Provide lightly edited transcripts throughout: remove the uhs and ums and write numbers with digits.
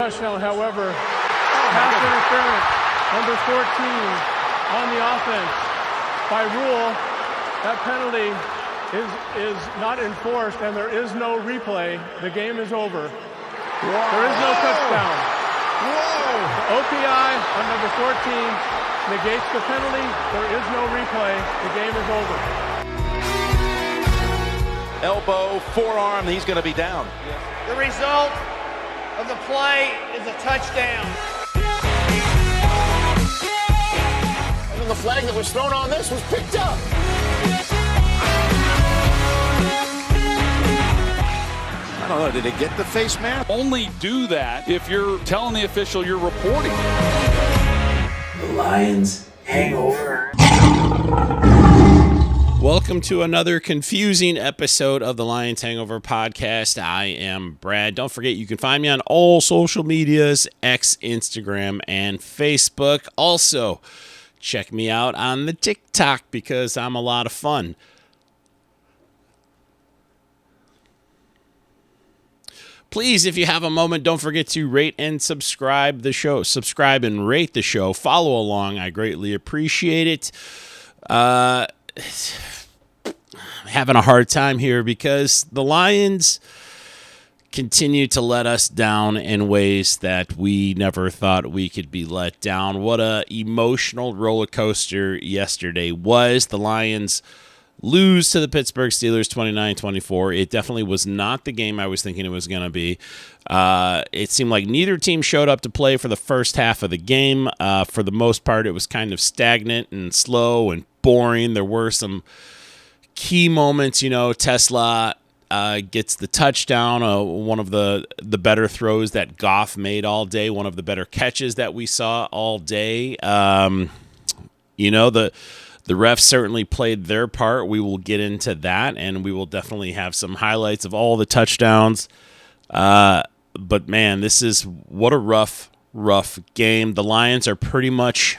touchdown. However, pass interference, number 14 on the offense. By rule, that penalty is not enforced, and there is no replay. The game is over. Whoa. There is no touchdown. Whoa! The OPI on number 14 negates the penalty. There is no replay. The game is over. Elbow, forearm, he's going to be down. The result of the play is a touchdown. And then the flag that was thrown on this was picked up. I don't know, did it get the face mask? Only do that if you're telling the official you're reporting. The Lions hangover. Welcome to another confusing episode of the Lions Hangover podcast. I am Brad. Don't forget, you can find me on all social medias, X, Instagram, and Facebook. Also, check me out on the TikTok because I'm a lot of fun. Please, if you have a moment, don't forget to rate and subscribe the show. Subscribe and rate the show. Follow along. I greatly appreciate it. Having a hard time here because the Lions continue to let us down in ways that we never thought we could be let down. What a emotional roller coaster yesterday was. The Lions lose to the Pittsburgh Steelers 29-24. It definitely was not the game I was thinking it was going to be. It seemed like neither team showed up to play for the first half of the game. For the most part, it was kind of stagnant and slow and boring. There were some key moments. Tesla gets the touchdown, one of the better throws that Goff made all day, one of the better catches that we saw all day. The refs certainly played their part. We will get into that, and we will definitely have some highlights of all the touchdowns. But, man, this is what a rough game. The Lions are pretty much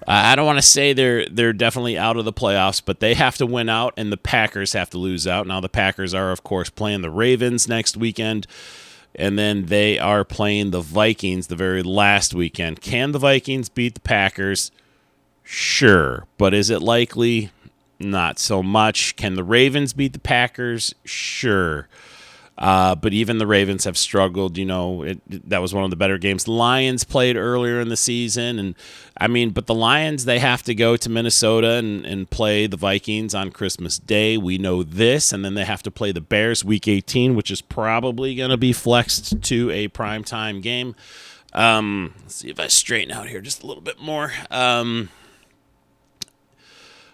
I don't want to say they're definitely out of the playoffs, but they have to win out, and the Packers have to lose out. Now, the Packers are, of course, playing the Ravens next weekend, and then they are playing the Vikings the very last weekend. Can the Vikings beat the Packers? Sure. But is it likely? Not so much. Can the Ravens beat the Packers? Sure. But even the Ravens have struggled. That was one of the better games the Lions played earlier in the season. But the Lions, they have to go to Minnesota and play the Vikings on Christmas Day. We know this. And then they have to play the Bears Week 18, which is probably going to be flexed to a primetime game. Let's see if I straighten out here just a little bit more.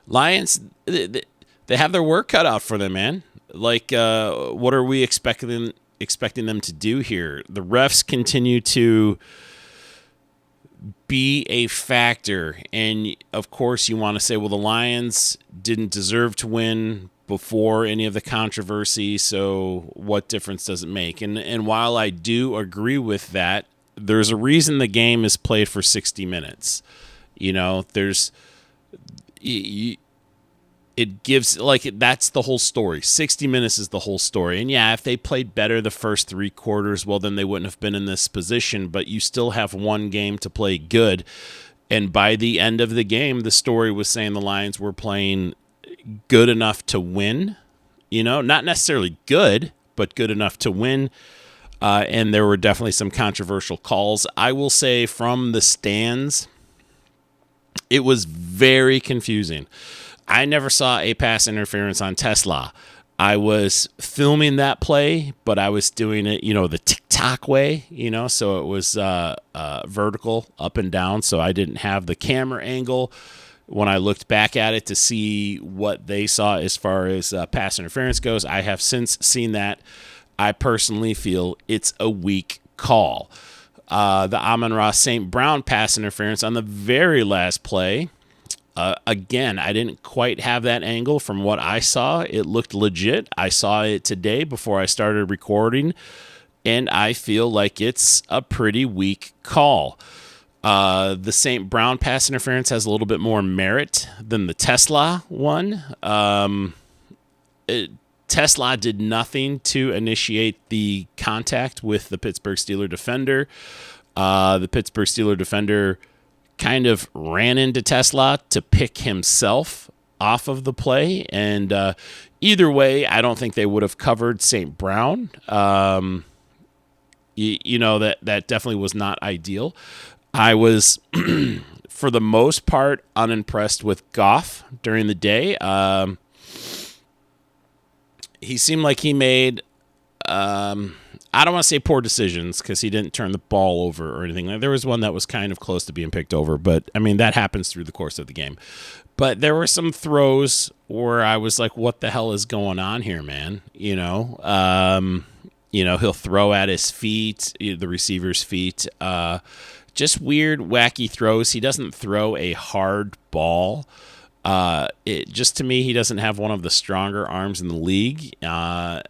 Lions, they have their work cut out for them, man. What are we expecting them to do here? The refs continue to be a factor. And, of course, you want to say, well, the Lions didn't deserve to win before any of the controversy, so what difference does it make? And while I do agree with that, there's a reason the game is played for 60 minutes. It gives, that's the whole story. 60 minutes is the whole story. And yeah, if they played better the first three quarters, well, then they wouldn't have been in this position, but you still have one game to play good. And by the end of the game, the story was saying the Lions were playing good enough to win, not necessarily good, but good enough to win. And there were definitely some controversial calls. I will say from the stands, it was very confusing. I never saw a pass interference on Tesla. I was filming that play, but I was doing it, the TikTok way, so it was vertical up and down, so I didn't have the camera angle when I looked back at it to see what they saw as far as pass interference goes. I have since seen that. I personally feel it's a weak call. The Amon-Ra St. Brown pass interference on the very last play, again, I didn't quite have that angle from what I saw. It looked legit. I saw it today before I started recording, and I feel like it's a pretty weak call. The St. Brown pass interference has a little bit more merit than the Tesla one. Tesla did nothing to initiate the contact with the Pittsburgh Steelers defender. The Pittsburgh Steelers defender kind of ran into Tesla to pick himself off of the play. And either way, I don't think they would have covered St. Brown. That definitely was not ideal. I was, for the most part, unimpressed with Goff during the day. He seemed like he made, I don't want to say poor decisions because he didn't turn the ball over or anything. There was one that was kind of close to being picked over, but I mean, that happens through the course of the game. But there were some throws where I was like, what the hell is going on here, man? He'll throw at his feet, the receiver's feet. Just weird, wacky throws. He doesn't throw a hard ball. To me, he doesn't have one of the stronger arms in the league. But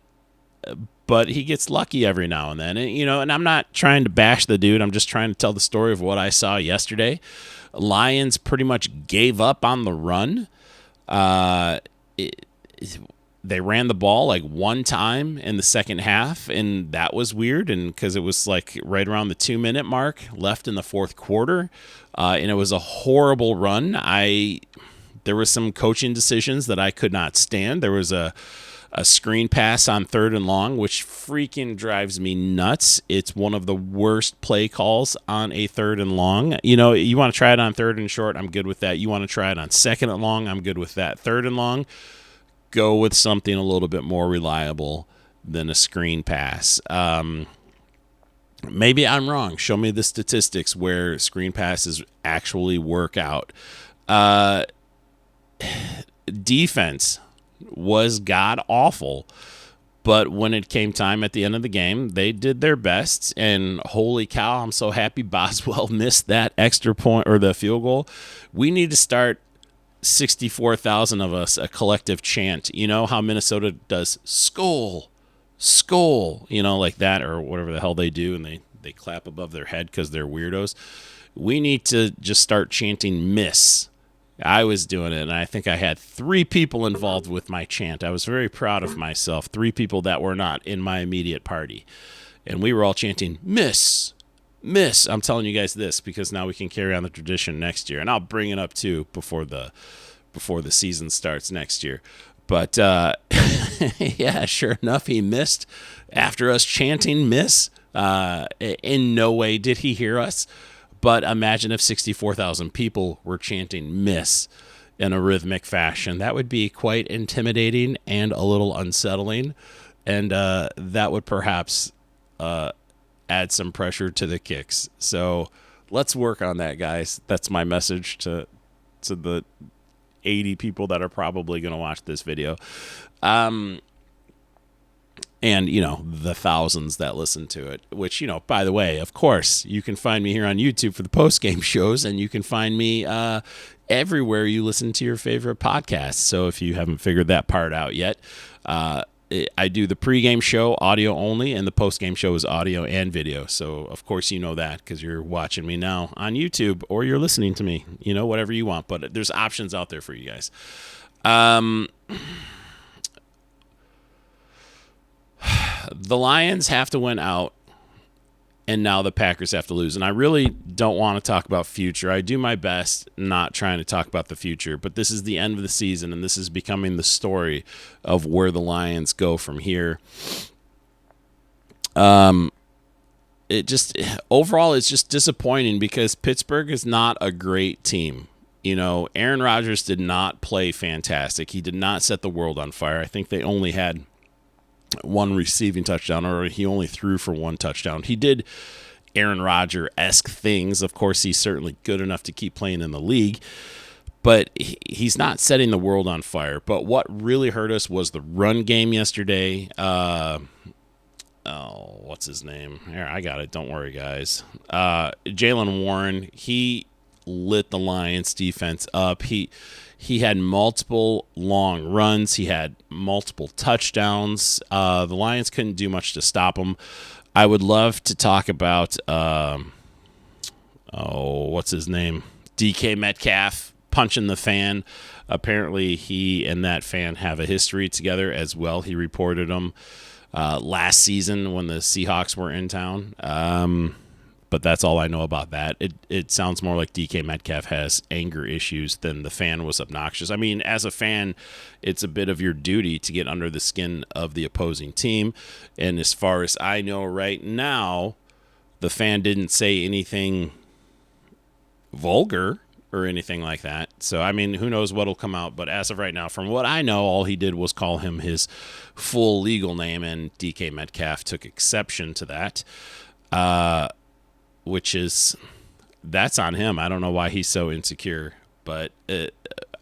he gets lucky every now and then. And I'm not trying to bash the dude. I'm just trying to tell the story of what I saw yesterday. Lions pretty much gave up on the run. They ran the ball like one time in the second half, and that was weird. And because it was like right around the 2-minute mark left in the fourth quarter, and it was a horrible run. There were some coaching decisions that I could not stand. There was a screen pass on 3rd and long, which freaking drives me nuts. It's one of the worst play calls on a 3rd and long. You want to try it on 3rd and short, I'm good with that. You want to try it on 2nd and long, I'm good with that. 3rd and long, go with something a little bit more reliable than a screen pass. Maybe I'm wrong. Show me the statistics where screen passes actually work out. Defense was god awful, but when it came time at the end of the game, they did their best. And holy cow, I'm so happy Boswell missed that extra point or the field goal. We need to start 64,000 of us a collective chant. You know how Minnesota does skull, like that, or whatever the hell they do, and they clap above their head because they're weirdos. We need to just start chanting miss. I was doing it, and I think I had 3 people involved with my chant. I was very proud of myself. 3 people that were not in my immediate party. And we were all chanting, miss, miss. I'm telling you guys this because now we can carry on the tradition next year. And I'll bring it up, too, before the season starts next year. But, yeah, sure enough, he missed after us chanting miss. In no way did he hear us. But imagine if 64,000 people were chanting miss in a rhythmic fashion. That would be quite intimidating and a little unsettling. And that would perhaps add some pressure to the kicks. So let's work on that, guys. That's my message to the 80 people that are probably going to watch this video. And, the thousands that listen to it, which, by the way, of course, you can find me here on YouTube for the post-game shows, and you can find me everywhere you listen to your favorite podcasts. So if you haven't figured that part out yet, I do the pregame show audio only, and the postgame show is audio and video. So, of course, you know that because you're watching me now on YouTube or you're listening to me, whatever you want. But there's options out there for you guys. The Lions have to win out, and now the Packers have to lose. And I really don't want to talk about future. I do my best not trying to talk about the future, but this is the end of the season, and this is becoming the story of where the Lions go from here. Overall, it's just disappointing because Pittsburgh is not a great team. Aaron Rodgers did not play fantastic. He did not set the world on fire. I think they only had 1 receiving touchdown, or he only threw for 1 touchdown. He did Aaron Rodgers-esque things. Of course, he's certainly good enough to keep playing in the league, but he's not setting the world on fire. But what really hurt us was the run game yesterday. What's his name? Here, I got it. Don't worry, guys. Jaylen Warren, he lit the Lions defense up. He had multiple long runs. He had multiple touchdowns. The Lions couldn't do much to stop him. I would love to talk about, what's his name? DK Metcalf punching the fan. Apparently, he and that fan have a history together as well. He reported him last season when the Seahawks were in town. But that's all I know about that. It sounds more like DK Metcalf has anger issues than the fan was obnoxious. I mean, as a fan, it's a bit of your duty to get under the skin of the opposing team. And as far as I know right now, the fan didn't say anything vulgar or anything like that. So, I mean, who knows what'll come out. But as of right now, from what I know, all he did was call him his full legal name, and DK Metcalf took exception to that. Which is, that's on him. I don't know why he's so insecure, but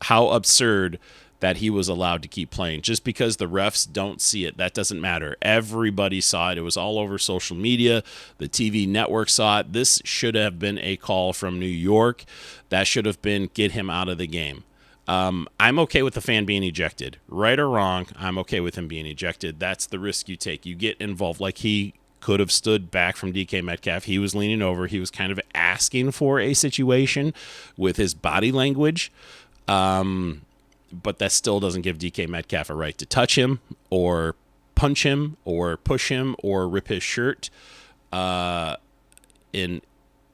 how absurd that he was allowed to keep playing. Just because the refs don't see it, that doesn't matter. Everybody saw it. It was all over social media. The TV network saw it. This should have been a call from New York. That should have been get him out of the game. I'm okay with the fan being ejected. Right or wrong, I'm okay with him being ejected. That's the risk you take. You get involved. Like, he could have stood back from DK Metcalf. He was leaning over. He was kind of asking for a situation with his body language. But that still doesn't give DK Metcalf a right to touch him or punch him or push him or rip his shirt. And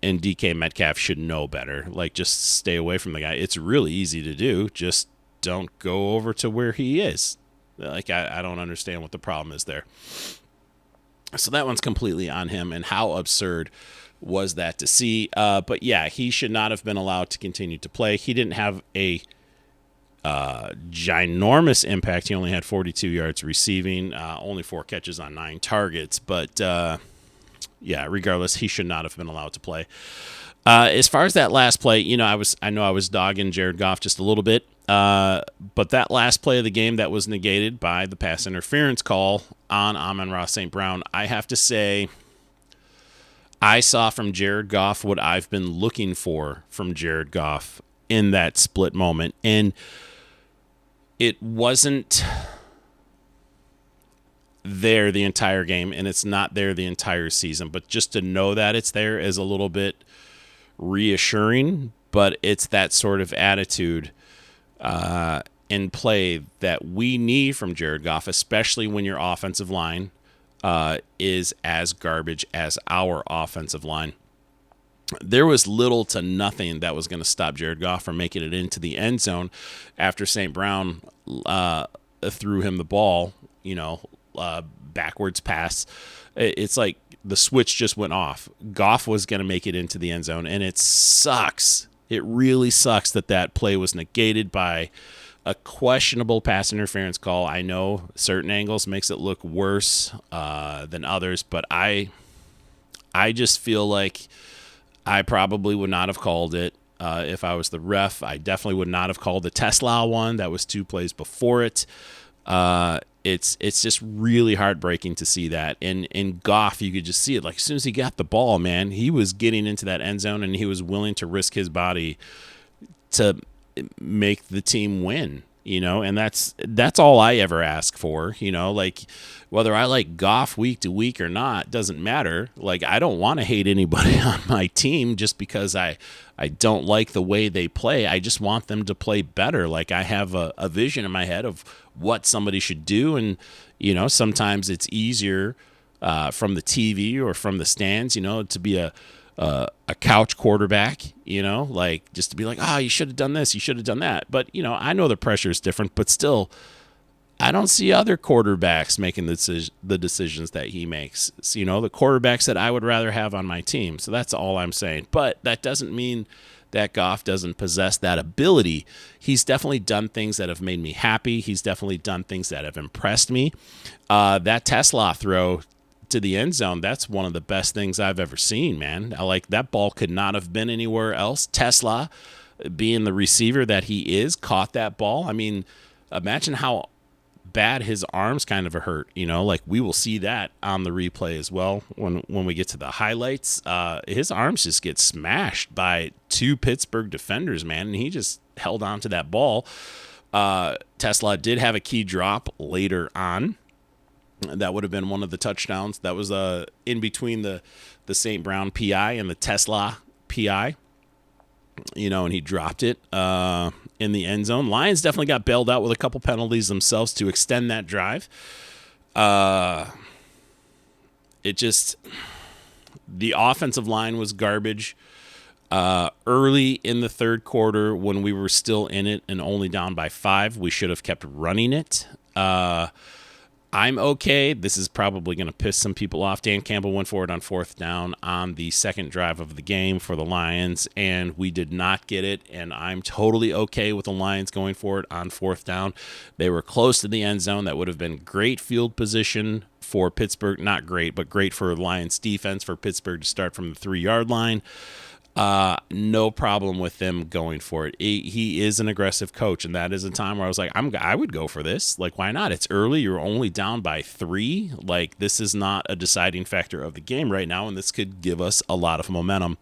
DK Metcalf should know better. Like, just stay away from the guy. It's really easy to do. Just don't go over to where he is. Like, I don't understand what the problem is there. So that one's completely on him, and how absurd was that to see? But yeah, he should not have been allowed to continue to play. He didn't have a ginormous impact. He only had 42 yards receiving, only 4 catches on 9 targets. But yeah, regardless, he should not have been allowed to play. As far as that last play, I know I was dogging Jared Goff just a little bit. But that last play of the game that was negated by the pass interference call on Amon-Ra St. Brown, I have to say, I saw from Jared Goff what I've been looking for from Jared Goff in that split moment. And it wasn't there the entire game, and it's not there the entire season. But just to know that it's there is a little bit reassuring, but it's that sort of attitude in play that we need from Jared Goff, especially when your offensive line is as garbage as our offensive line. There was little to nothing that was going to stop Jared Goff from making it into the end zone after St. Brown threw him the ball, backwards pass. It's like the switch just went off. Goff was going to make it into the end zone, and it sucks. It really sucks that play was negated by a questionable pass interference call. I know certain angles makes it look worse than others, but I just feel like I probably would not have called it if I was the ref. I definitely would not have called the Tesla one. That was 2 plays before it. It's just really heartbreaking to see that. And in Goff, you could just see it. Like, as soon as he got the ball, man, he was getting into that end zone, and he was willing to risk his body to make the team win, and that's all I ever ask for, like, whether I like Goff week to week or not, doesn't matter. Like, I don't want to hate anybody on my team just because I don't like the way they play. I just want them to play better. Like, I have a vision in my head of what somebody should do. And, sometimes it's easier from the TV or from the stands, to be a couch quarterback, like, just to be like, you should have done this, you should have done that. But, I know the pressure is different, but still, I don't see other quarterbacks making the decisions that he makes. So, the quarterbacks that I would rather have on my team. So that's all I'm saying. But that doesn't mean that Goff doesn't possess that ability. He's definitely done things that have made me happy. He's definitely done things that have impressed me. That Tesla throw to the end zone, that's one of the best things I've ever seen, man. That ball could not have been anywhere else. Tesla, being the receiver that he is, caught that ball. I mean, imagine how bad his arms kind of hurt, like, we will see that on the replay as well when we get to the highlights. His arms just get smashed by 2 Pittsburgh defenders, man, and he just held on to that ball. Tesla did have a key drop later on. That would have been one of the touchdowns. That was in between the St. Brown PI and the Tesla PI. and he dropped it in the end zone. Lions definitely got bailed out with a couple penalties themselves to extend that drive. The offensive line was garbage. Early in the third quarter, when we were still in it and only down by 5, we should have kept running it. I'm okay. This is probably going to piss some people off. Dan Campbell went for it on 4th down on the second drive of the game for the Lions, and we did not get it, and I'm totally okay with the Lions going for it on 4th down. They were close to the end zone. That would have been great field position for Pittsburgh. Not great, but great for Lions defense for Pittsburgh to start from the 3-yard line. No problem with them going for it. He is an aggressive coach, and that is a time where I was like, I would go for this. Like, why not? It's early. You're only down by 3. Like, this is not a deciding factor of the game right now, and this could give us a lot of momentum.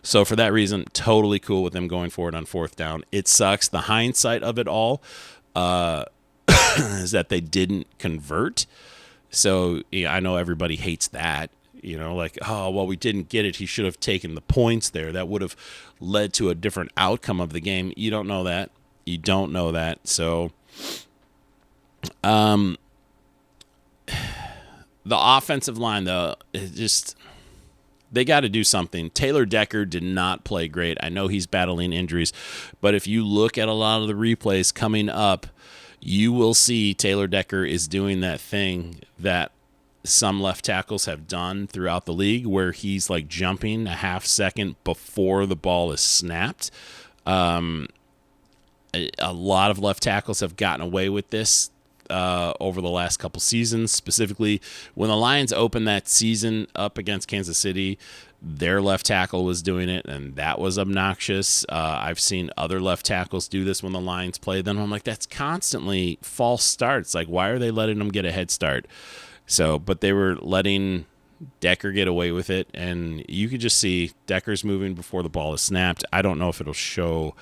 So for that reason, totally cool with them going for it on 4th down. It sucks. The hindsight of it all is that they didn't convert. So I know everybody hates that. Oh, well, we didn't get it. He should have taken the points there. That would have led to a different outcome of the game. You don't know that. So, the offensive line, though, they got to do something. Taylor Decker did not play great. I know he's battling injuries, but if you look at a lot of the replays coming up, you will see Taylor Decker is doing that thing that some left tackles have done throughout the league where he's like jumping a half second before the ball is snapped. A lot of left tackles have gotten away with this over the last couple seasons. Specifically, when the Lions opened that season up against Kansas City, their left tackle was doing it, and that was obnoxious. I've seen other left tackles do this when the Lions play them. I'm like, that's constantly false starts. Like, why are they letting them get a head start? So, but they were letting Decker get away with it, and you could just see Decker's moving before the ball is snapped. I don't know if it'll show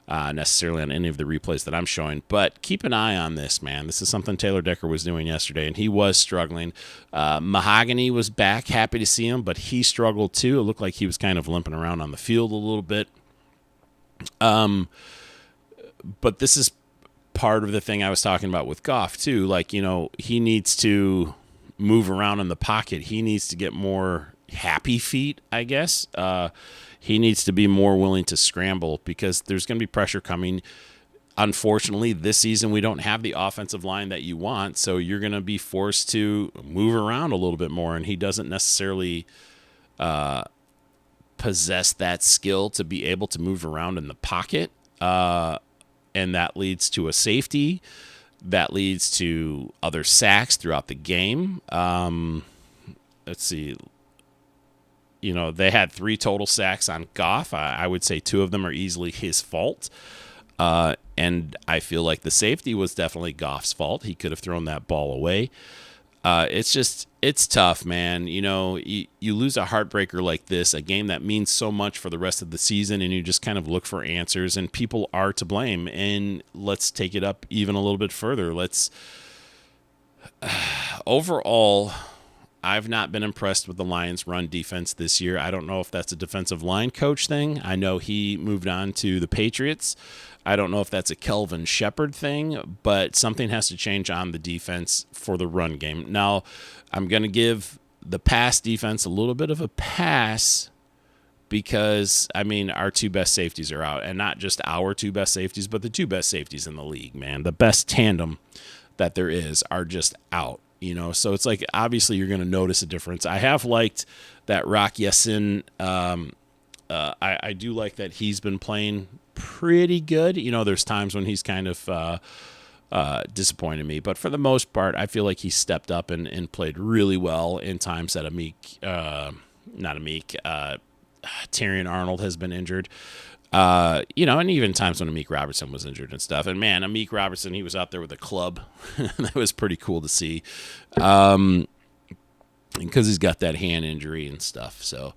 necessarily on any of the replays that I'm showing, but keep an eye on this, man. This is something Taylor Decker was doing yesterday, and he was struggling. Mahogany was back, happy to see him, but he struggled too. It looked like he was kind of limping around on the field a little bit. But this is part of the thing I was talking about with Goff too. Like, he needs to move around in the pocket. He needs to get more happy feet, I guess. He needs to be more willing to scramble because there's going to be pressure coming. Unfortunately, this season we don't have the offensive line that you want, so you're going to be forced to move around a little bit more, and he doesn't necessarily possess that skill to be able to move around in the pocket, and that leads to a safety. That leads to other sacks throughout the game. Let's see. They had 3 total sacks on Goff. I would say 2 of them are easily his fault. And I feel like the safety was definitely Goff's fault. He could have thrown that ball away. It's tough, man. You lose a heartbreaker like this, a game that means so much for the rest of the season, and you just kind of look for answers, and people are to blame. And let's take it up even a little bit further. Overall, I've not been impressed with the Lions' run defense this year. I don't know if that's a defensive line coach thing. I know he moved on to the Patriots. I don't know if that's a Kelvin Shepard thing, but something has to change on the defense for the run game. Now, I'm going to give the pass defense a little bit of a pass because, our 2 best safeties are out, and not just our 2 best safeties, but the 2 best safeties in the league, man. The best tandem that there is are just out. So it's like, obviously you're going to notice a difference. I have liked that Rock Yassin. I do like that he's been playing pretty good. There's times when he's kind of disappointed me, but for the most part, I feel like he stepped up and played really well in times that Tyrion Arnold has been injured. And even times when Amik Robertson was injured and stuff. And man, Amik Robertson, he was out there with a club. That was pretty cool to see. Because he's got that hand injury and stuff. So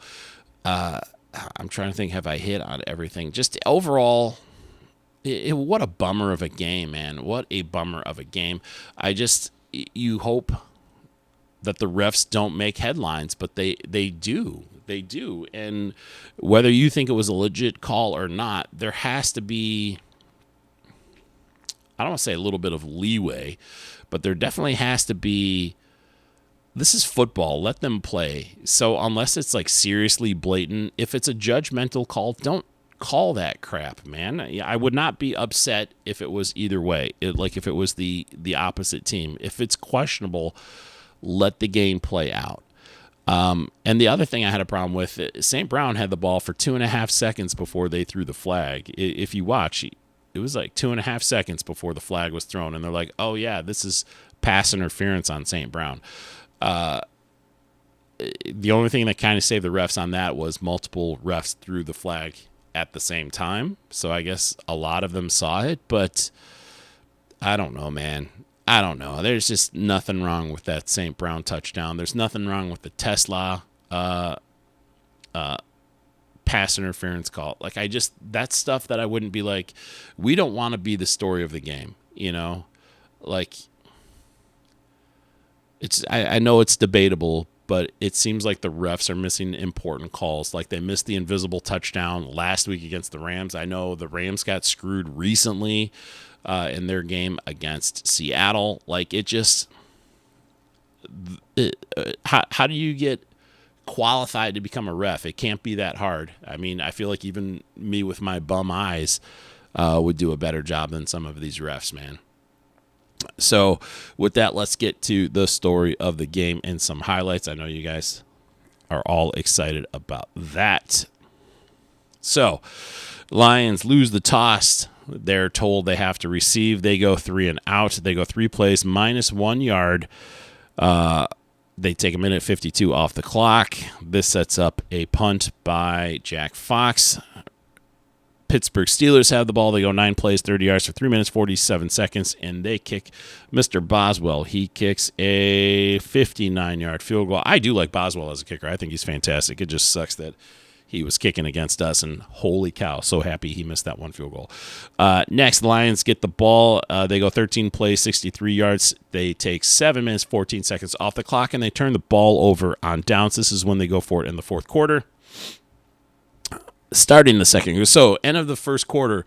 I'm trying to think, have I hit on everything? Just overall, what a bummer of a game, man. What a bummer of a game. You hope that the refs don't make headlines, but they do. They do. And whether you think it was a legit call or not, there has to be, I don't want to say a little bit of leeway, but there definitely has to be. This is football. Let them play. So unless it's like seriously blatant, if it's a judgmental call, don't call that crap, man. I would not be upset if it was either way. Like if it was the opposite team. If it's questionable, let the game play out. And the other thing I had a problem with, St. Brown had the ball for 2.5 seconds before they threw the flag. If you watch, it was like 2.5 seconds before the flag was thrown, and they're like, oh yeah, this is pass interference on St. Brown. The only thing that kind of saved the refs on that was multiple refs threw the flag at the same time. So I guess a lot of them saw it, but I don't know, man. I don't know. There's just nothing wrong with that St. Brown touchdown. There's nothing wrong with the Tesla pass interference call. Like, that's stuff that I wouldn't be like, we don't want to be the story of the game, you know? Like, I know it's debatable, but it seems like the refs are missing important calls. Like they missed the invisible touchdown last week against the Rams. I know the Rams got screwed recently in their game against Seattle. Like how do you get qualified to become a ref? It can't be that hard. I mean, I feel like even me with my bum eyes would do a better job than some of these refs, man. So with that, let's get to the story of the game and some highlights. I know you guys are all excited about that. So Lions lose the toss. They're told they have to receive. They go 3 and out. They go 3 plays, -1 yard. They take 1:52 off the clock. This sets up a punt by Jack Fox. Pittsburgh Steelers have the ball. They go 9 plays, 30 yards for 3 minutes, 47 seconds, and they kick Mr. Boswell. He kicks a 59-yard field goal. I do like Boswell as a kicker. I think he's fantastic. It just sucks that he was kicking against us, and holy cow, so happy he missed that one field goal. Next, the Lions get the ball. They go 13 plays, 63 yards. They take 7 minutes, 14 seconds off the clock, and they turn the ball over on downs. This is when they go for it in the fourth quarter. Starting the second. So, end of the first quarter,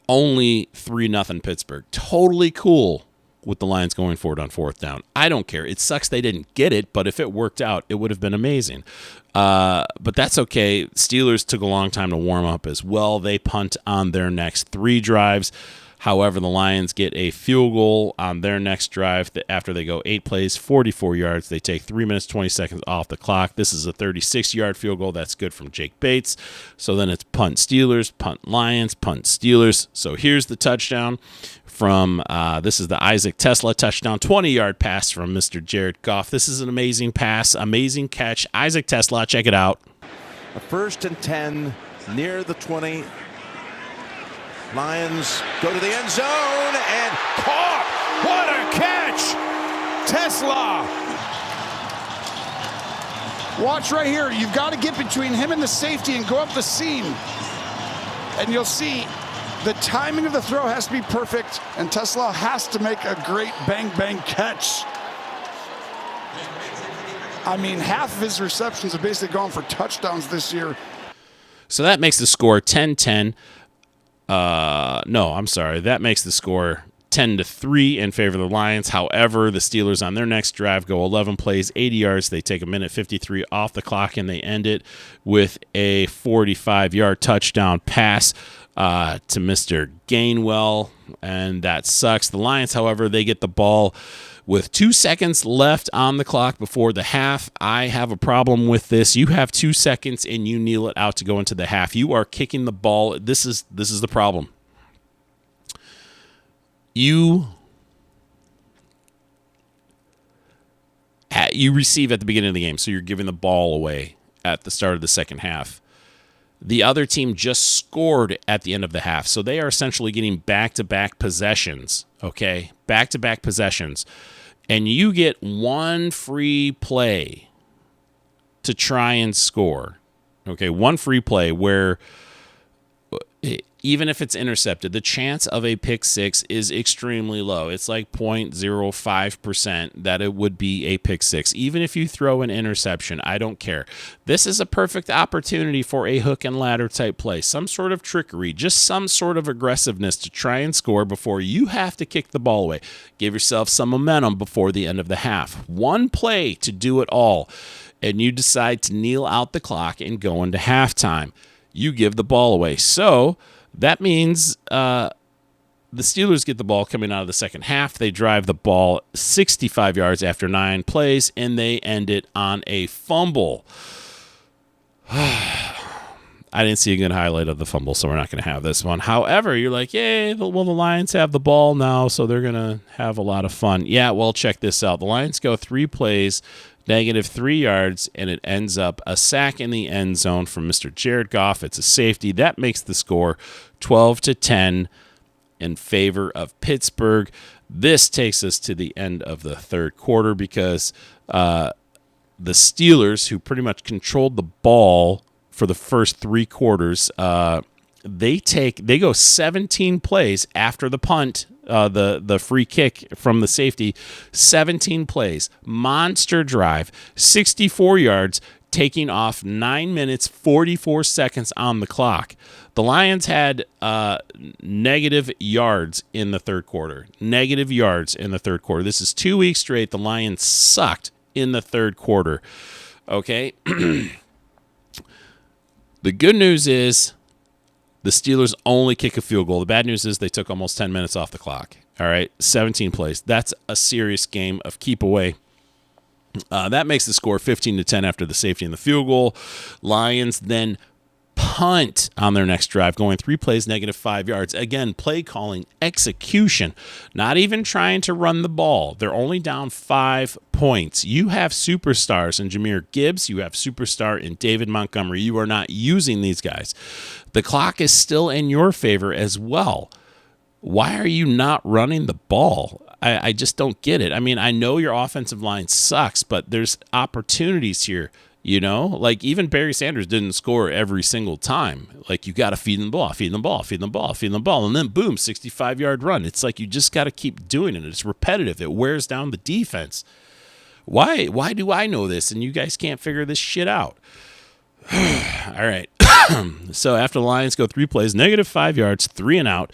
only 3-0 Pittsburgh. Totally cool with the Lions going for it on fourth down. I don't care. It sucks they didn't get it, but if it worked out, it would have been amazing. But that's okay. Steelers took a long time to warm up as well. They punt on their next 3 drives. However, the Lions get a field goal on their next drive after they go 8 plays, 44 yards. They take 3 minutes, 20 seconds off the clock. This is a 36-yard field goal. That's good from Jake Bates. So then it's punt Steelers, punt Lions, punt Steelers. So here's the touchdown from, this is the Isaac Tesla touchdown, 20-yard pass from Mr. Jared Goff. This is an amazing pass, amazing catch. Isaac Tesla, check it out. A 1st and 10 near the 20. Lions go to the end zone and caught. What a catch! Tesla. Watch right here. You've got to get between him and the safety and go up the seam. And you'll see the timing of the throw has to be perfect, and Tesla has to make a great bang-bang catch. I mean, half of his receptions have basically gone for touchdowns this year. So that makes the score 10-10. No, I'm sorry. That makes the score 10-3 in favor of the Lions. However, the Steelers on their next drive go 11 plays, 80 yards. They take 1:53 off the clock, and they end it with a 45-yard touchdown pass to Mr. Gainwell, and that sucks. The Lions, however, they get the ball with 2 seconds left on the clock before the half. I have a problem with this. You have 2 seconds and you kneel it out to go into the half. You are kicking the ball. This is the problem. You receive at the beginning of the game, so you're giving the ball away at the start of the second half. The other team just scored at the end of the half, so they are essentially getting back-to-back possessions, okay? Back-to-back possessions. And you get one free play to try and score, okay? One free play where even if it's intercepted, the chance of a pick six is extremely low. It's like 0.05% that it would be a pick six. Even if you throw an interception, I don't care. This is a perfect opportunity for a hook and ladder type play, some sort of trickery, just some sort of aggressiveness to try and score before you have to kick the ball away. Give yourself some momentum before the end of the half. One play to do it all, and you decide to kneel out the clock and go into halftime. You give the ball away. So that means the Steelers get the ball coming out of the second half. They drive the ball 65 yards after 9 plays, and they end it on a fumble. I didn't see a good highlight of the fumble, so we're not going to have this one. However, you're like, yay, well, the Lions have the ball now, so they're going to have a lot of fun. Yeah, well, check this out. The Lions go 3 plays, -3 yards, and it ends up a sack in the end zone from Mr. Jared Goff. It's a safety. That makes the score 12-10 in favor of Pittsburgh. This takes us to the end of the third quarter because the Steelers, who pretty much controlled the ball for the first 3 quarters, they go 17 plays after the punt, the free kick from the safety, 17 plays, monster drive, 64 yards, taking off 9 minutes, 44 seconds on the clock. The Lions had negative yards in the third quarter. Negative yards in the third quarter. This is 2 weeks straight. The Lions sucked in the third quarter. Okay? The good news is the Steelers only kick a field goal. The bad news is they took almost 10 minutes off the clock. All right, 17 plays. That's a serious game of keep away. That makes the score 15-10 after the safety and the field goal. Lions then punt on their next drive, going 3 plays, -5 yards. Again, play calling, execution, not even trying to run the ball. They're only down 5 points. You have superstars in Jahmyr Gibbs. You have superstar in David Montgomery. You are not using these guys. The clock is still in your favor as well. Why are you not running the ball? I just don't get it. I mean, I know your offensive line sucks, but there's opportunities here. You know, like even Barry Sanders didn't score every single time. Like you got to feed them the ball, feed them the ball, feed them the ball, feed them the ball. And then boom, 65-yard run. It's like you just got to keep doing it. It's repetitive. It wears down the defense. Why do I know this and you guys can't figure this shit out? All right. So after the Lions go 3 plays, -5 yards, 3 and out.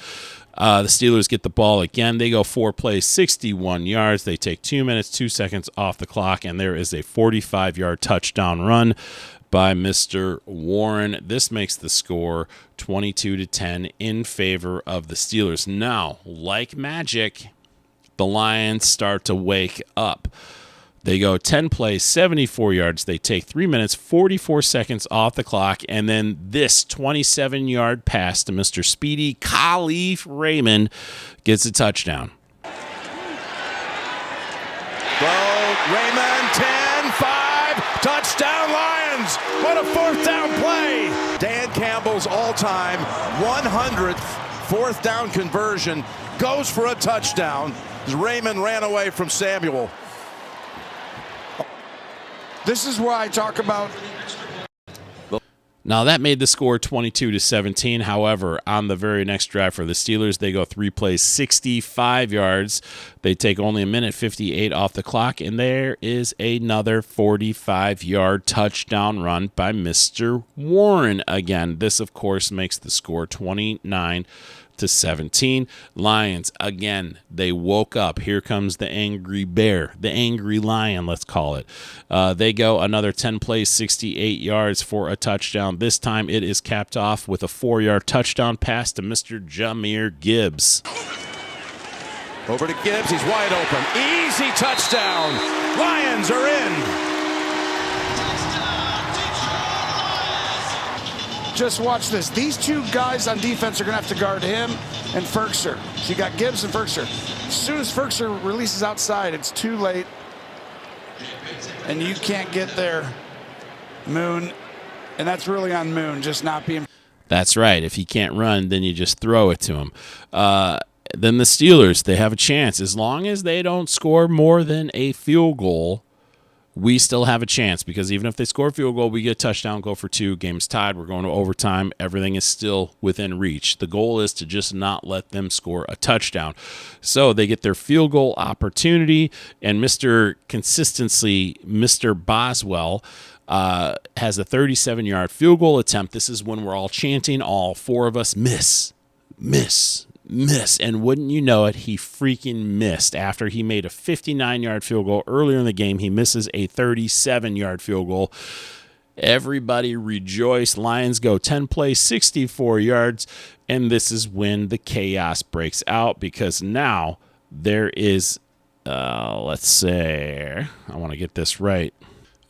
The Steelers get the ball again. They go 4 plays, 61 yards. They take 2 minutes, 2 seconds off the clock, and there is a 45-yard touchdown run by Mr. Warren. This makes the score 22-10 in favor of the Steelers. Now, like magic, the Lions start to wake up. They go 10 plays, 74 yards. They take 3 minutes, 44 seconds off the clock. And then this 27-yard pass to Mr. Speedy Khalif Raymond gets a touchdown. Raymond, 10-5, touchdown Lions. What a 4th down play. Dan Campbell's all-time 100th 4th down conversion goes for a touchdown as Raymond ran away from Samuel. This is why I talk about. Now, that made the score 22-17. However, on the very next drive for the Steelers, they go 3 plays, 65 yards. They take only 1:58 off the clock, and there is another 45-yard touchdown run by Mr. Warren again. This, of course, makes the score 29-17. Lions, again, they woke up. Here comes the angry bear, the angry lion, let's call it. They go another 10 plays, 68 yards for a touchdown. This time it is capped off with a 4-yard touchdown pass to Mr. Jahmyr Gibbs. Over to Gibbs. He's wide open. Easy touchdown. Lions are in. Just watch this. These 2 guys on defense are going to have to guard him and Ferkser. So you got Gibbs and Ferkser. As soon as Ferkser releases outside, it's too late. And you can't get there, Moon. And that's really on Moon, just not being. That's right. If he can't run, then you just throw it to him. Then the Steelers, they have a chance. As long as they don't score more than a field goal, we still have a chance, because even if they score a field goal, we get a touchdown, go for 2, game's tied, we're going to overtime, everything is still within reach. The goal is to just not let them score a touchdown. So they get their field goal opportunity, and Mr. Consistency, Mr. Boswell, has a 37-yard field goal attempt. This is when we're all chanting, all 4 of us, miss, miss, miss. And wouldn't you know it, he freaking missed. After he made a 59-yard field goal earlier in the game, he misses a 37-yard field goal. Everybody rejoice. Lions go 10 plays, 64 yards. And this is when the chaos breaks out, because now there is, let's say, I want to get this right.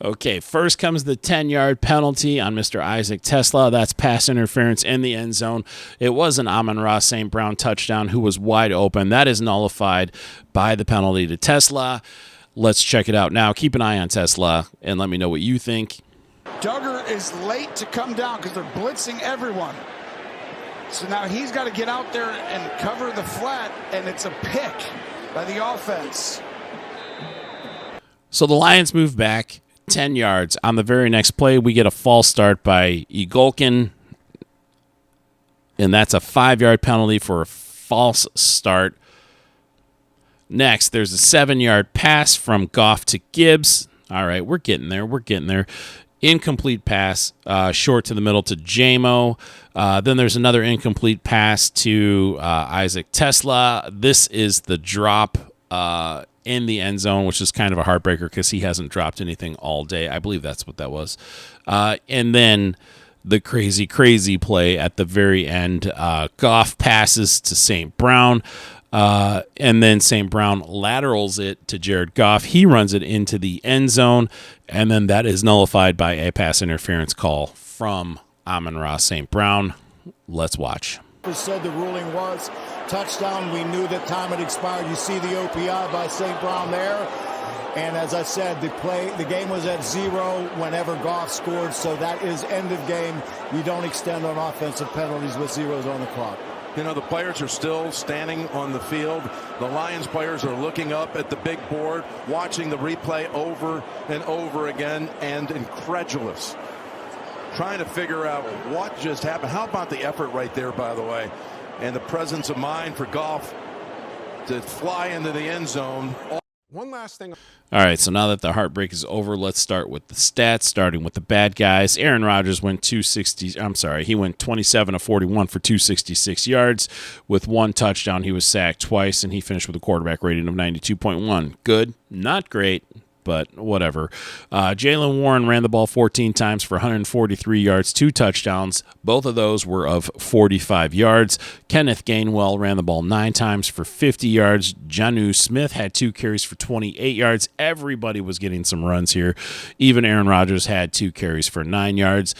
Okay, first comes the 10-yard penalty on Mr. Isaac Tesla. That's pass interference in the end zone. It was an Amon-Ra St. Brown touchdown, who was wide open. That is nullified by the penalty to Tesla. Let's check it out now. Keep an eye on Tesla and let me know what you think. Duggar is late to come down because they're blitzing everyone. So now he's got to get out there and cover the flat, and it's a pick by the offense. So the Lions move back 10 yards. On the very next play, we get a false start by Igolkin, and that's a 5-yard penalty for a false start. Next, there's a 7-yard pass from Goff to Gibbs. All right, we're getting there. We're getting there. Incomplete pass, short to the middle to Jamo. Then there's another incomplete pass to Isaac Tesla. This is the drop in the end zone, which is kind of a heartbreaker because he hasn't dropped anything all day. I believe that's what that was. And then the crazy, crazy play at the very end. Goff passes to St. Brown, and then St. Brown laterals it to Jared Goff. He runs it into the end zone, and then that is nullified by a pass interference call from Amon-Ra St. Brown. Let's watch. Said the ruling was touchdown. We knew that time had expired. You see the OPI by St. Brown there. And as I said, the game was at 0 whenever Goff scored. So that is end of game. You don't extend on offensive penalties with zeros on the clock. You know, the players are still standing on the field. The Lions players are looking up at the big board, watching the replay over and over again, and incredulous, trying to figure out what just happened. How about the effort right there, by the way, and the presence of mind for Goff to fly into the end zone. One last thing. All right, so now that the heartbreak is over, let's start with the stats, starting with the bad guys. Aaron Rodgers went 27 of 41 for 266 yards with 1 touchdown. He was sacked twice, and he finished with a quarterback rating of 92.1. Good, not great, but whatever. Jaylen Warren ran the ball 14 times for 143 yards, 2 touchdowns. Both of those were of 45 yards. Kenneth Gainwell ran the ball 9 times for 50 yards. Jonnu Smith had 2 carries for 28 yards. Everybody was getting some runs here. Even Aaron Rodgers had 2 carries for 9 yards.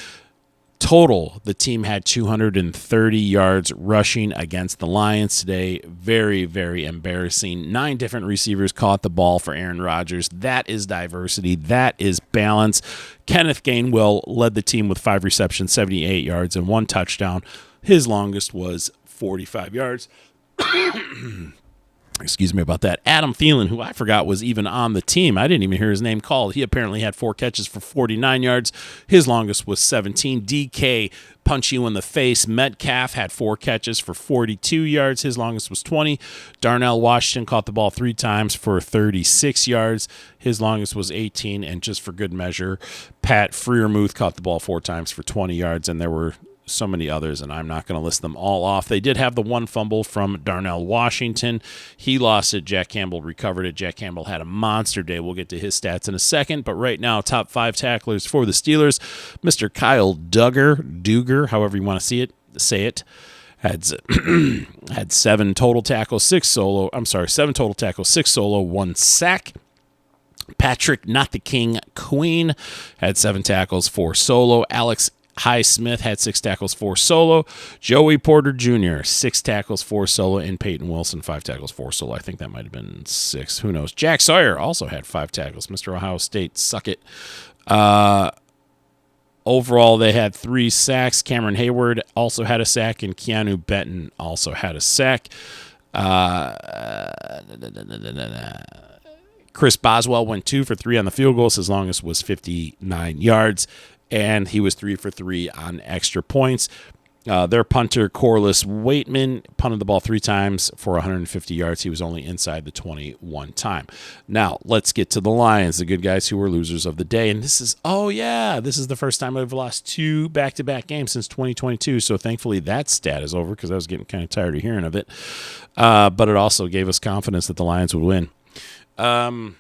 Total, the team had 230 yards rushing against the Lions today. Very, very embarrassing. 9 different receivers caught the ball for Aaron Rodgers. That is diversity. That is balance. Kenneth Gainwell led the team with 5 receptions, 78 yards, and 1 touchdown. His longest was 45 yards. Excuse me about that. Adam Thielen, who I forgot was even on the team. I didn't even hear his name called. He apparently had 4 catches for 49 yards. His longest was 17. DK, punch you in the face. Metcalf had 4 catches for 42 yards. His longest was 20. Darnell Washington caught the ball 3 times for 36 yards. His longest was 18. And just for good measure, Pat Freiermuth caught the ball 4 times for 20 yards. And there were so many others, and I'm not going to list them all off. They did have the 1 fumble from Darnell Washington. He lost it. Jack Campbell recovered it. Jack Campbell had a monster day. We'll get to his stats in a second, but right now, top 5 tacklers for the Steelers. Mr. Kyle Duggar, however you want to say it, had 7 total tackles, 6 solo, 1 sack. Patrick, not the king, Queen, had 7 tackles, 4 solo. Alex Highsmith had 6 tackles, 4 solo. Joey Porter Jr., 6 tackles, 4 solo. And Peyton Wilson, 5 tackles, 4 solo. I think that might have been 6. Who knows? Jack Sawyer also had 5 tackles. Mr. Ohio State, suck it. Overall, they had 3 sacks. Cameron Hayward also had a sack, and Keanu Benton also had a sack. Chris Boswell went 2 for 3 on the field goals. His longest was 59 yards, and he was 3 for 3 on extra points. Their punter, Corliss Waitman, punted the ball 3 times for 150 yards. He was only inside the 21 time. Now, let's get to the Lions, the good guys who were losers of the day. And this is the first time I've lost 2 back-to-back games since 2022. So thankfully that stat is over because I was getting kind of tired of hearing of it. But it also gave us confidence that the Lions would win. Let me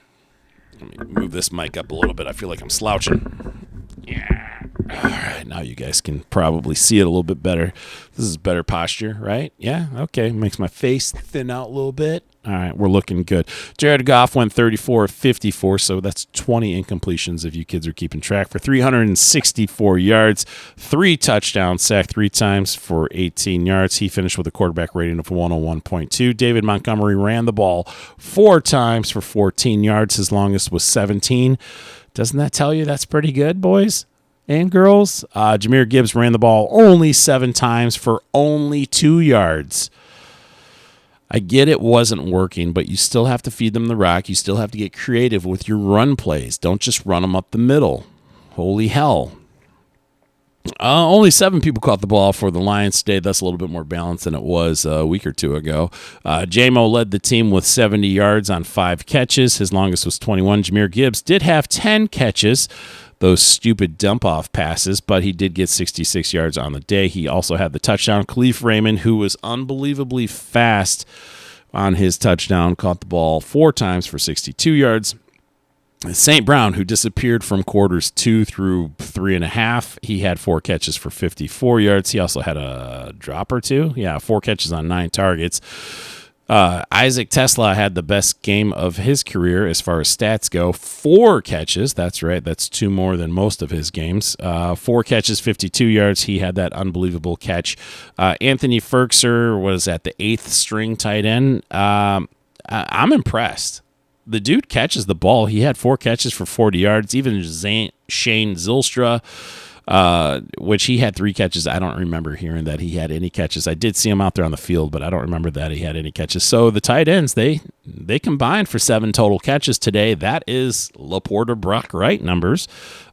move this mic up a little bit. I feel like I'm slouching. Yeah. All right, now you guys can probably see it a little bit better. This is better posture, right? Yeah, okay. Makes my face thin out a little bit. All right, we're looking good. Jared Goff went 34 of 54, so that's 20 incompletions if you kids are keeping track, for 364 yards, 3 touchdowns, sacked 3 times for 18 yards. He finished with a quarterback rating of 101.2. David Montgomery ran the ball 4 times for 14 yards. His longest was 17. Doesn't that tell you that's pretty good, boys and girls? Jahmyr Gibbs ran the ball only 7 times for only 2 yards. I get it wasn't working, but you still have to feed them the rock. You still have to get creative with your run plays. Don't just run them up the middle. Holy hell. Only 7 people caught the ball for the Lions today. That's a little bit more balanced than it was a week or 2 ago. J-Mo led the team with 70 yards on 5 catches. His longest was 21. Jahmyr Gibbs did have 10 catches, those stupid dump-off passes, but he did get 66 yards on the day. He also had the touchdown. Khalif Raymond, who was unbelievably fast on his touchdown, caught the ball 4 times for 62 yards. St. Brown, who disappeared from quarters 2 through 3.5, he had 4 catches for 54 yards. He also had a drop or 2. Yeah, 4 catches on 9 targets. Isaac Tesla had the best game of his career as far as stats go. 4 catches. That's right. That's 2 more than most of his games. 4 catches, 52 yards. He had that unbelievable catch. Anthony Ferkser was at the 8th string tight end. I'm impressed. The dude catches the ball. He had 4 catches for 40 yards. Even Shane Zylstra, which he had 3 catches. I don't remember hearing that he had any catches. I did see him out there on the field, but I don't remember that he had any catches. So the tight ends, they combined for 7 total catches today. That is Laporta Brock Wright numbers.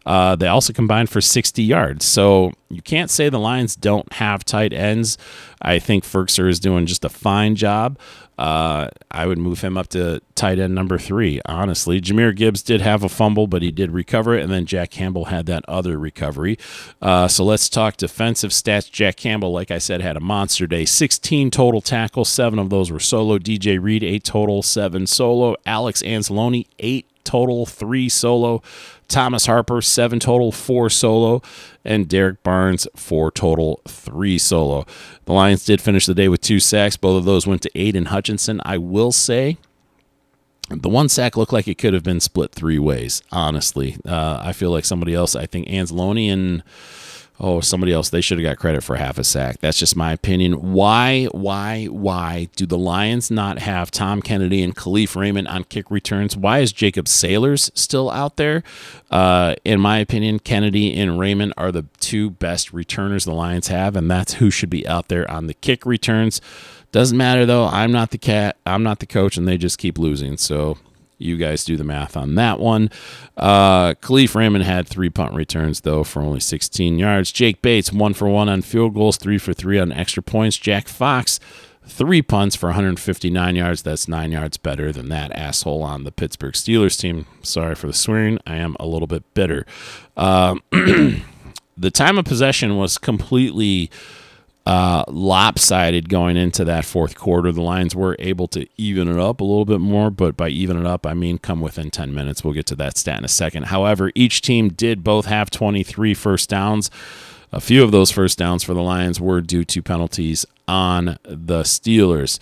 They also combined for 60 yards. So you can't say the Lions don't have tight ends. I think Ferkser is doing just a fine job. I would move him up to tight end number 3, honestly. Jahmyr Gibbs did have a fumble, but he did recover it, and then Jack Campbell had that other recovery. So let's talk defensive stats. Jack Campbell, like I said, had a monster day. 16 total tackles, 7 of those were solo. DJ Reed, 8 total, 7 solo. Alex Anzalone, 8 total, 3 solo. Thomas Harper, 7 total, 4 solo. And Derek Barnes, 4 total, 3 solo. The Lions did finish the day with 2 sacks. Both of those went to Aiden Hutchinson. I will say the 1 sack looked like it could have been split 3 ways, honestly. I feel like somebody else, I think Anzalone and somebody else, they should have got credit for half a sack. That's just my opinion. Why do the Lions not have Tom Kennedy and Khalif Raymond on kick returns? Why is Jacob Sailors still out there? In my opinion, Kennedy and Raymond are the 2 best returners the Lions have, and that's who should be out there on the kick returns. Doesn't matter, though. I'm not the coach, and they just keep losing, so you guys do the math on that one. Khalif Raymond had 3 punt returns, though, for only 16 yards. Jake Bates, 1 for 1 on field goals, 3 for 3 on extra points. Jack Fox, 3 punts for 159 yards. That's 9 yards better than that asshole on the Pittsburgh Steelers team. Sorry for the swearing. I am a little bit bitter. The time of possession was completely lopsided going into that 4th quarter. The Lions were able to even it up a little bit more, but by even it up, I mean come within 10 minutes. We'll get to that stat in a second. However, each team did both have 23 first downs. A few of those first downs for the Lions were due to penalties on the Steelers.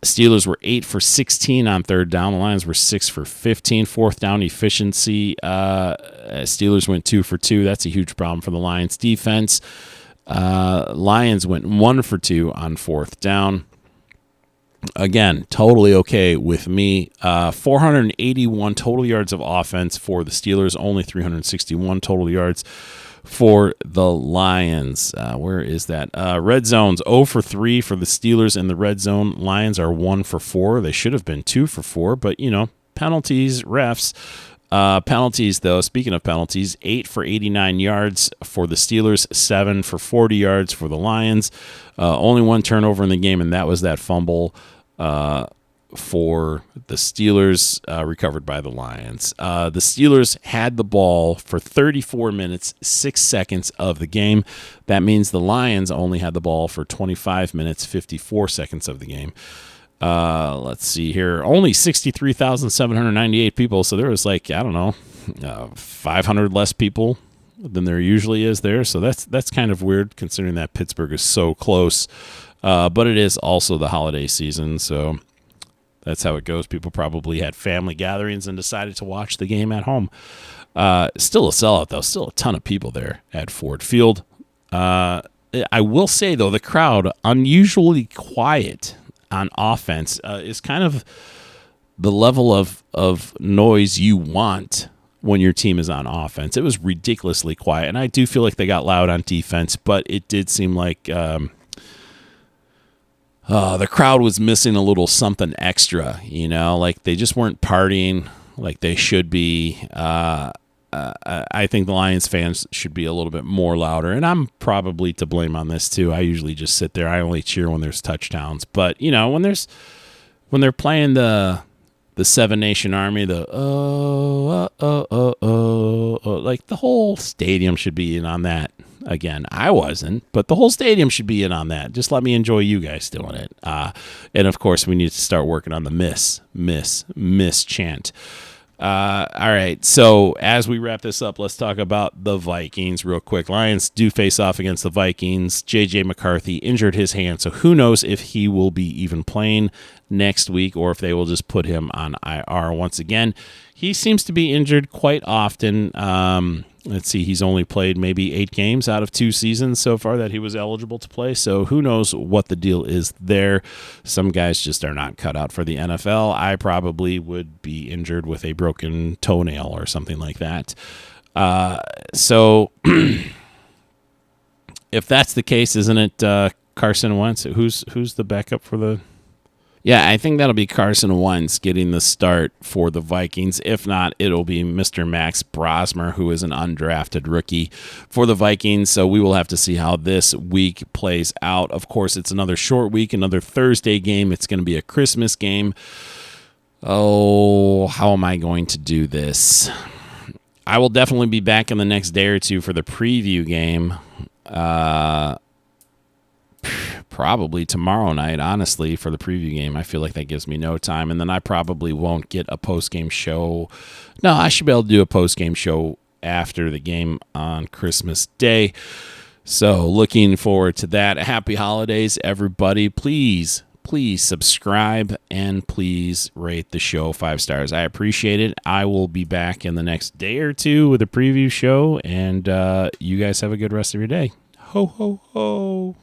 Steelers were 8 for 16 on 3rd down. The Lions were 6 for 15. 4th down efficiency. Steelers went 2 for 2. That's a huge problem for the Lions defense. Lions went 1 for 2 on 4th down. Again, totally okay with me. 481 total yards of offense for the Steelers, only 361 total yards for the Lions. Where is that? Red zone's 0 for 3 for the Steelers in the red zone. Lions are 1 for 4. They should have been 2 for 4, but, penalties, refs. Penalties, though, speaking of penalties, 8 for 89 yards for the Steelers, 7 for 40 yards for the Lions. Only one turnover in the game, and that was that fumble for the Steelers, recovered by the Lions. The Steelers had the ball for 34 minutes, 6 seconds of the game. That means the Lions only had the ball for 25 minutes, 54 seconds of the game. Let's see here. Only 63,798 people, so there was 500 less people than there usually is there. So that's kind of weird considering that Pittsburgh is so close. But it is also the holiday season, so that's how it goes. People probably had family gatherings and decided to watch the game at home. Still a sellout, though. Still a ton of people there at Ford Field. I will say, though, the crowd, unusually quiet on offense, is kind of the level of noise you want when your team is on offense. It was ridiculously quiet, and I do feel like they got loud on defense, but it did seem like the crowd was missing a little something extra, like they just weren't partying like they should be. I think the Lions fans should be a little bit more louder, and I'm probably to blame on this too. I usually just sit there. I only cheer when there's touchdowns, but when they're playing the Seven Nation Army, like the whole stadium should be in on that. Again, I wasn't, but the whole stadium should be in on that. Just let me enjoy you guys doing it. And of course, we need to start working on the miss chant. All right, so as we wrap this up, let's talk about the Vikings real quick. Lions do face off against the Vikings. J.J. McCarthy injured his hand, so who knows if he will be even playing next week or if they will just put him on IR once again. He seems to be injured quite often. Let's see, he's only played maybe 8 games out of 2 seasons so far that he was eligible to play, so who knows what the deal is there. Some guys just are not cut out for the NFL. I probably would be injured with a broken toenail or something like that. So if that's the case, isn't it Carson Wentz? Who's the backup for the... Yeah, I think that'll be Carson Wentz getting the start for the Vikings. If not, it'll be Mr. Max Brosmer, who is an undrafted rookie for the Vikings. So we will have to see how this week plays out. Of course, it's another short week, another Thursday game. It's going to be a Christmas game. Oh, how am I going to do this? I will definitely be back in the next day or two for the preview game. Probably tomorrow night, honestly, for the preview game. I feel like that gives me no time. And then I probably won't get a post-game show. No, I should be able to do a post-game show after the game on Christmas Day. So looking forward to that. Happy holidays, everybody. Please subscribe and please rate the show 5 stars. I appreciate it. I will be back in the next day or two with a preview show. And you guys have a good rest of your day. Ho, ho, ho.